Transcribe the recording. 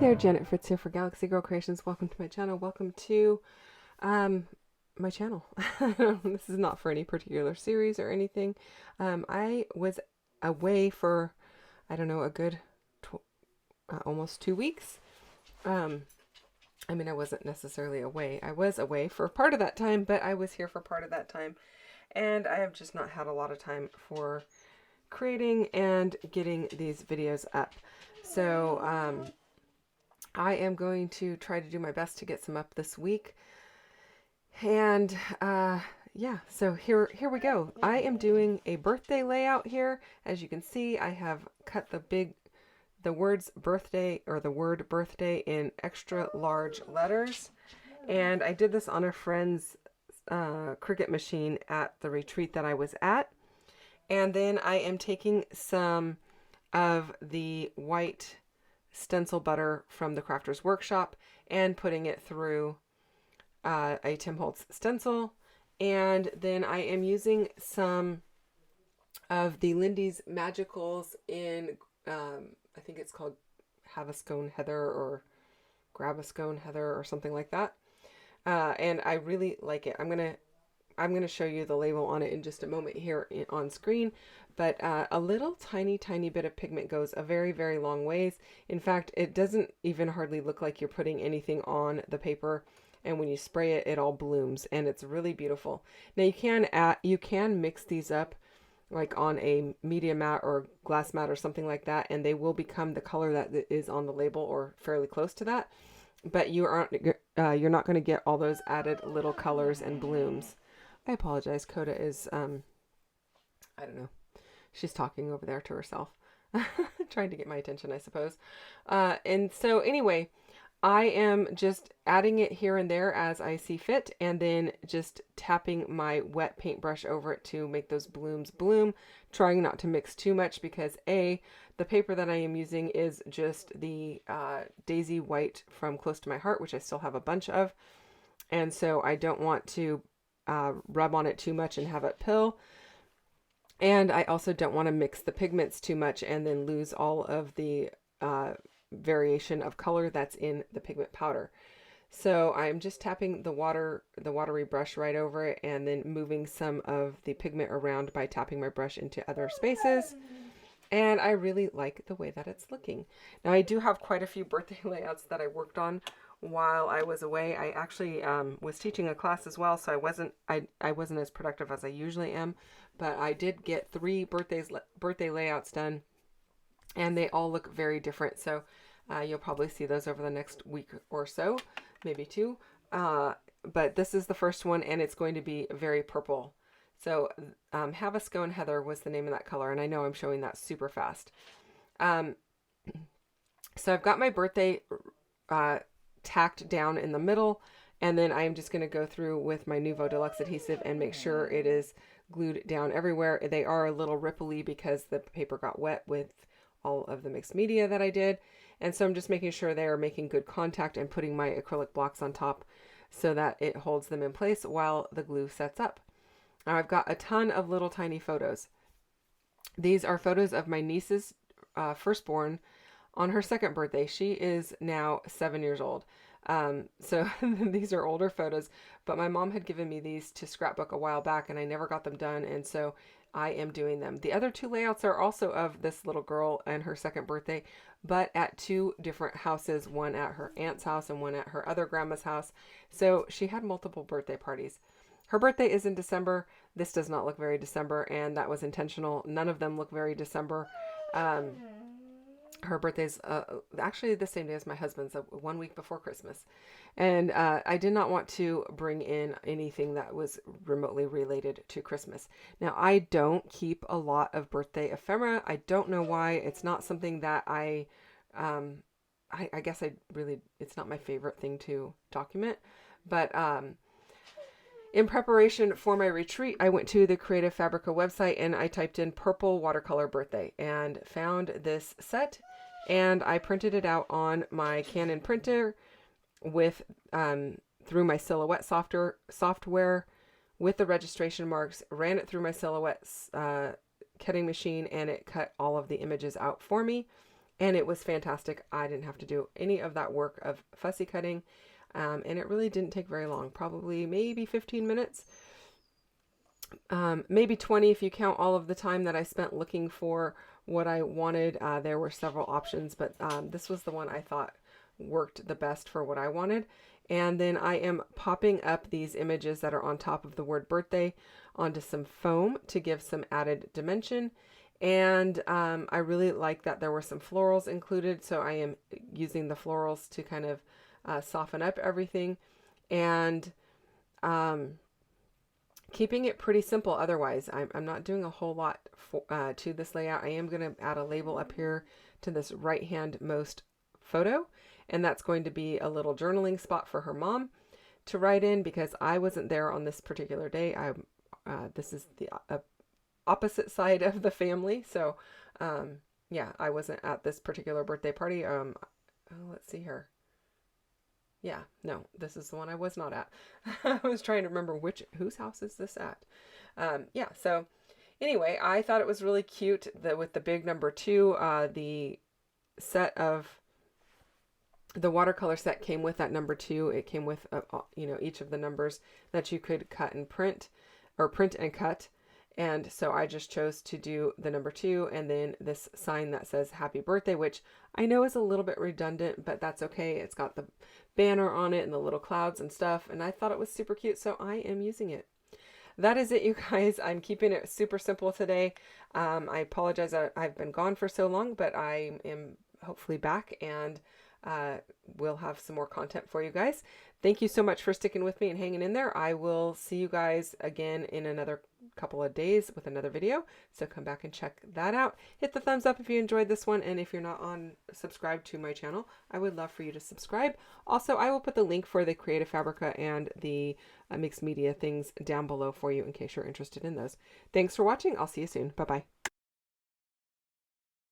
there, Janet Fritz here for Galaxy Girl Creations. Welcome to my channel. Welcome to my channel. This is not for any particular series or anything. I was away for, I don't know, a good almost 2 weeks. I mean, I wasn't necessarily away. I was away for part of that time, but I was here for part of that time. And I have just not had a lot of time for creating and getting these videos up. So, I am going to try to do my best to get some up this week. And yeah, so here we go. I am doing a birthday layout here. As you can see, I have cut the words birthday, or the word birthday, in extra large letters. And I did this on a friend's Cricut machine at the retreat that I was at. And then I am taking some of the white stencil butter from the Crafter's Workshop and putting it through a Tim Holtz stencil. And then I am using some of the Lindy's Magicals in, I think it's called Have a Scone Heather or Grab a Scone Heather or something like that. And I really like it. I'm gonna show you the label on it in just a moment here on screen, but a little tiny bit of pigment goes a very long ways. In fact, it doesn't even hardly look like you're putting anything on the paper, and when you spray it, it all blooms, and it's really beautiful. Now you can mix these up like on a media mat or glass mat or something like that, and they will become the color that is on the label or fairly close to that, but you're not going to get all those added little colors and blooms. I apologize. Coda is, I don't know. She's talking over there to herself. Trying to get my attention, I suppose. And so anyway, I am just adding it here and there as I see fit, and then just tapping my wet paintbrush over it to make those blooms bloom, trying not to mix too much because the paper that I am using is just the Daisy White from Close to My Heart, which I still have a bunch of. And so I don't want to rub on it too much and have it pill. And I also don't want to mix the pigments too much and then lose all of the variation of color that's in the pigment powder. So I'm just tapping the watery brush right over it, and then moving some of the pigment around by tapping my brush into other spaces. And I really like the way that it's looking. Now I do have quite a few birthday layouts that I worked on while I was away. I actually was teaching a class as well, so I wasn't as productive as I usually am, but I did get 3 birthday layouts done, and they all look very different. So you'll probably see those over the next week or so, maybe 2. But this is the first one, and it's going to be very purple. So Have a Scone Heather was the name of that color, and I know I'm showing that super fast. So I've got my birthday tacked down in the middle, and then I'm just going to go through with my Nuvo Deluxe adhesive and make sure it is glued down everywhere. They are a little ripply because the paper got wet with all of the mixed media that I did, and so I'm just making sure they are making good contact and putting my acrylic blocks on top so that it holds them in place while the glue sets up. Now I've got a ton of little tiny photos. These are photos of my niece's firstborn on her 2nd birthday. She is now 7 years old. So these are older photos, but my mom had given me these to scrapbook a while back, and I never got them done, and so I am doing them. The other 2 layouts are also of this little girl and her 2nd birthday, but at 2 different houses, one at her aunt's house and one at her other grandma's house. So she had multiple birthday parties. Her birthday is in December. This does not look very December, and that was intentional. None of them look very December. Her birthday's actually the same day as my husband's, 1 week before Christmas. And I did not want to bring in anything that was remotely related to Christmas. Now, I don't keep a lot of birthday ephemera. I don't know why. It's not something that I guess it's not my favorite thing to document. But in preparation for my retreat, I went to the Creative Fabrica website and I typed in purple watercolor birthday and found this set, and I printed it out on my Canon printer with through my Silhouette software with the registration marks, ran it through my Silhouette cutting machine, and it cut all of the images out for me. and it was fantastic. I didn't have to do any of that work of fussy cutting, and it really didn't take very long, probably maybe 15 minutes, maybe 20 if you count all of the time that I spent looking for what I wanted. There were several options, but this was the one I thought worked the best for what I wanted. And then I am popping up these images that are on top of the word birthday onto some foam to give some added dimension. And I really like that there were some florals included, so I am using the florals to kind of soften up everything, and keeping it pretty simple. Otherwise, I'm not doing a whole lot to this layout. I am going to add a label up here to this right hand most photo, and that's going to be a little journaling spot for her mom to write in, because I wasn't there on this particular day. This is the opposite side of the family, so yeah, I wasn't at this particular birthday party. Let's see here. Yeah, no, this is the one I was not at. I was trying to remember whose house is this at. Yeah, so anyway, I thought it was really cute that with the big number 2, the set of the watercolor set came with that number 2. It came with each of the numbers that you could cut and print, or print and cut. And so I just chose to do the number 2 and then this sign that says happy birthday, which I know is a little bit redundant, but that's okay. It's got the banner on it and the little clouds and stuff, and I thought it was super cute, so I am using it. That is it, you guys. I'm keeping it super simple today. I apologize I've been gone for so long, but I am hopefully back, and we'll have some more content for you guys. Thank you so much for sticking with me and hanging in there. I will see you guys again in another couple of days with another video, so come back and check that out. Hit the thumbs up if you enjoyed this one, and if you're not subscribed to my channel, I would love for you to subscribe. Also, I will put the link for the Creative Fabrica and the mixed media things down below for you in case you're interested in those. Thanks for watching. I'll see you soon. Bye bye.